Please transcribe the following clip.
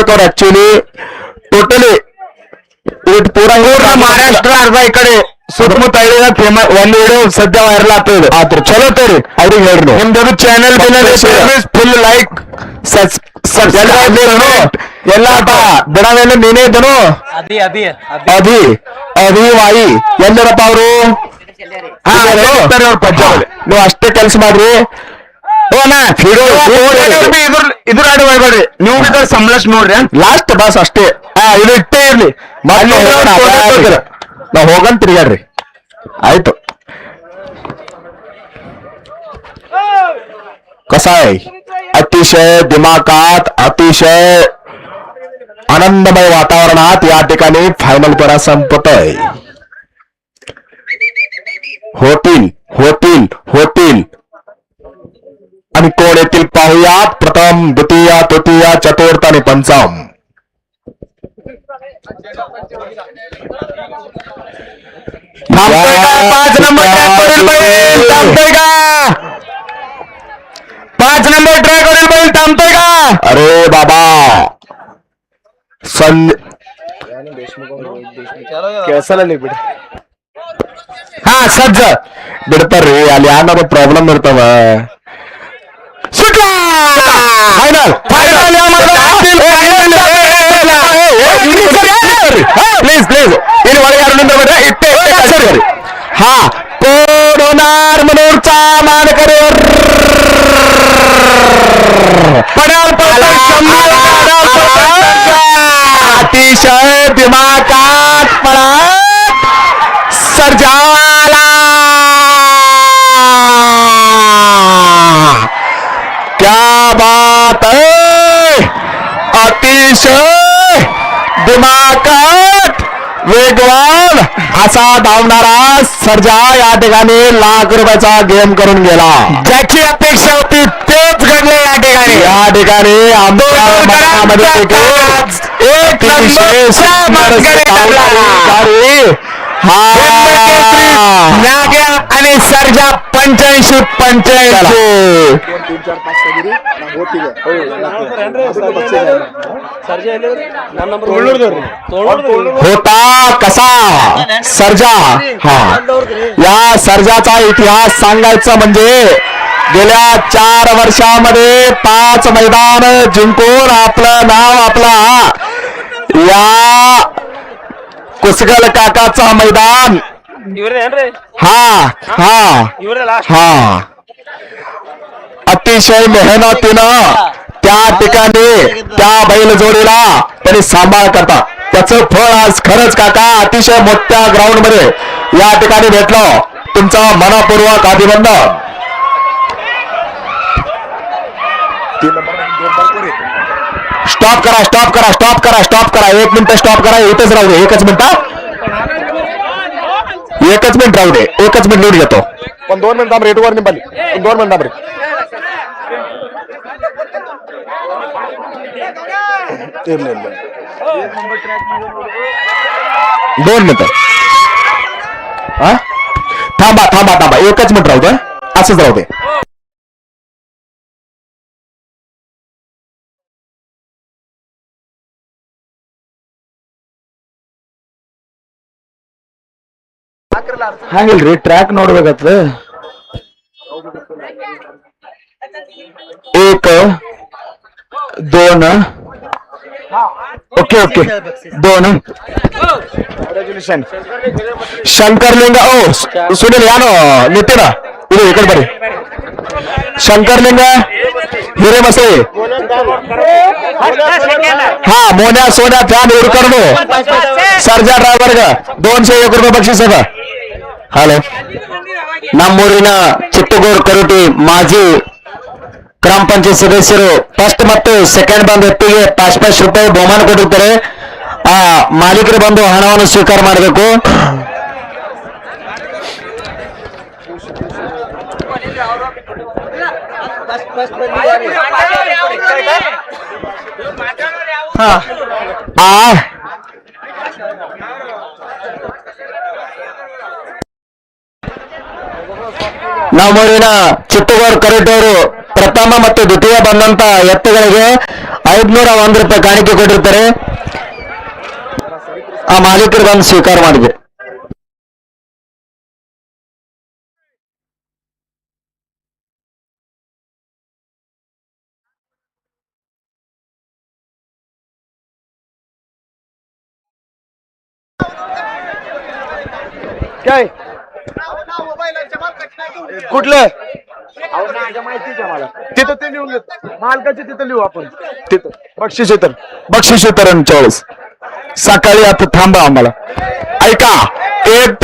कर actually totally पूर्ण महाराष्ट्र अर्धा इकडे ಸುತ್ತಮುತ್ತ ಹಳ್ಳಿನ ಫೇಮಸ್ ಒಂದು ವಿಡಿಯೋ ಸದ್ಯ ವೈರಲ್ ಆಗ್ತದೆ ಆದ್ರೆ ಚಲೋ ತೋರಿ ಅವ್ರಿಗೆ ಹೇಳ್ರಿ ನಿಮ್ದು ಚಾನೆಲ್ ಫುಲ್ ಲೈಕ್ ಎಲ್ಲ ಬಿಡವೆಲ್ಲ ನೀನೇ ಇದ್ದನು ಅಭಿ ಅಭಿ ವಾಯಿ ಎಲ್ಲರಪ್ಪ ಅವರು ಅವ್ರ ಪಂಜಾಬ್ ನೀವು ಅಷ್ಟೇ ಕೆಲಸ ಮಾಡ್ರಿ ಇದ್ರ ಆಡಿ ಹೋಗ್ಬೇಡ್ರಿ ನೀವು ಬೇಕಾದ್ರೆ ಸಂಬಳಸ್ ನೋಡ್ರಿ ಲಾಸ್ಟ್ ಬಸ್ ಅಷ್ಟೇ ಇದು ಇಟ್ಟೇ ಇರ್ಲಿ ನಾವ್ ಹೋಗಂತ ತಿರ್ಗಾಡ್ರಿ ಆಯ್ತು कसा आहे अतिशय दिमागात अतिशय आनंदमय वातावरणात या ठिकाणी फायनल पेरा संपत आहे होतील होतील होतील आणि कोण येतील पाहूयात प्रथम द्वितीय तृतीय चतुर्थ आणि पंचम पाच नंबर थांबतोय का 5 नंबर ट्रॅक वरील बैल थांबतोय का अरे बाबा हा सज्ज ಬಿಡ್ತಾರ್ರಿ ಅಲ್ಲಿ ಯಾರು ಪ್ರಾಬ್ಲಮ್ ಇರ್ತಾವ ಸುಟ್ಲಾ ಫೈನಲ್ ಪ್ಲೀಸ್ ಪ್ಲೀಸ್ ಇಲ್ಲಿ ಒಳಗೆ ಯಾರು ನಿಂದ್ರಬೇಡ್ರಿ ಇಟ್ಟೆ ಸರಿ हा कोण होणार मनोरचा मानकरी अतिशय दिमागात पळत सर्जाला क्या बात है अतिशय दिमागात वेगवान असा धावणारा सर्जा या ठिकाणी ₹1,00,000 गेम करून गेला ज्याची अपेक्षा होती तेच घडले या ठिकाणी आमच्या मनामध्ये एक विशेष आणि सर्जा 85-85 होता कसा सर्जा हा या सर्जाचा इतिहास सांगायचा म्हणजे गेल्या 4 वर्षामध्ये 5 मैदान जिंकून आपलं नाव आपला या कुसगल काकाचा मैदान हा हा हा अतिशय मेहनतीनं त्या ठिकाणी त्या बैलजोडीला त्यांनी सांभाळ करतात त्याचं फळ आज खरंच काका अतिशय मोठ्या ग्राउंड मध्ये या ठिकाणी भेटलं तुमचं मनपूर्वक अभिनंदन स्टॉप करा स्टॉप करा स्टॉप करा स्टॉप करा 1 मिनिट स्टॉप करा इथेच राहू दे 1 मिनिट 1 मिनिट राहू दे 1 मिनिट लीड घेतो पण 2 मिनिट रेटवर निघाली 2 मिनिट दोन मिनिट थांबा थांबा थांबा 1 मिनिट राहू दे असंच राहू दे ಹಾಗಿಲ್ರಿ ಟ್ರ್ಯಾಕ್ ನೋಡ್ಬೇಕಾದ್ರೆ 1 2 ओके ओके 2 शंकरलिंग ओ सुनील यानो नितीन ಇದು ಈ ಕಡೆ ಬರ್ರಿ शंकरलिंग हिरे बसे हा मोन्या सोन्या फॅन हुरकर्णू सर्जा ड्रायव्हर ಗ ₹201 बक्षीस ಅದ ಹಲೋ ನಮ್ಮೂರಿನ ಚಿಟ್ಟಗೋರ್ ಕರುಟಿ ಮಾಜಿ ಗ್ರಾಮ ಪಂಚಾಯತ್ ಸದಸ್ಯರು ಫಸ್ಟ್ ಮತ್ತು ಸೆಕೆಂಡ್ ಬಂದ ವ್ಯಕ್ತಿಗೆ ₹5 ಬಹುಮಾನ ಕೊಟ್ಟಿರ್ತಾರೆ ಆ ಮಾಲೀಕರು ಬಂದು ಹಣವನ್ನು ಸ್ವೀಕಾರ ಮಾಡಬೇಕು ನಮ್ಮೂರಿನ ಚಿಟ್ಟಗೋರ್ ಕರೆಟವರು ಪ್ರಥಮ ಮತ್ತು ದ್ವಿತೀಯ ಬಂದಂತ ಎತ್ತುಗಳಿಗೆ 500 ರೂಪಾಯಿ ಕಾಣಿಕೆ ಕೊಟ್ಟಿರ್ತಾರೆ. ಆ ಮಾಲೀಕರು ಬಂದು ಸ್ವೀಕಾರ ಮಾಡಿದೆ. काय कुठलं तिथं ते लिहून मालकाचे तिथं लिहू आपण तिथं बक्षीस वितरण 40 सकाळी आता थांबा आम्हाला ऐका. एक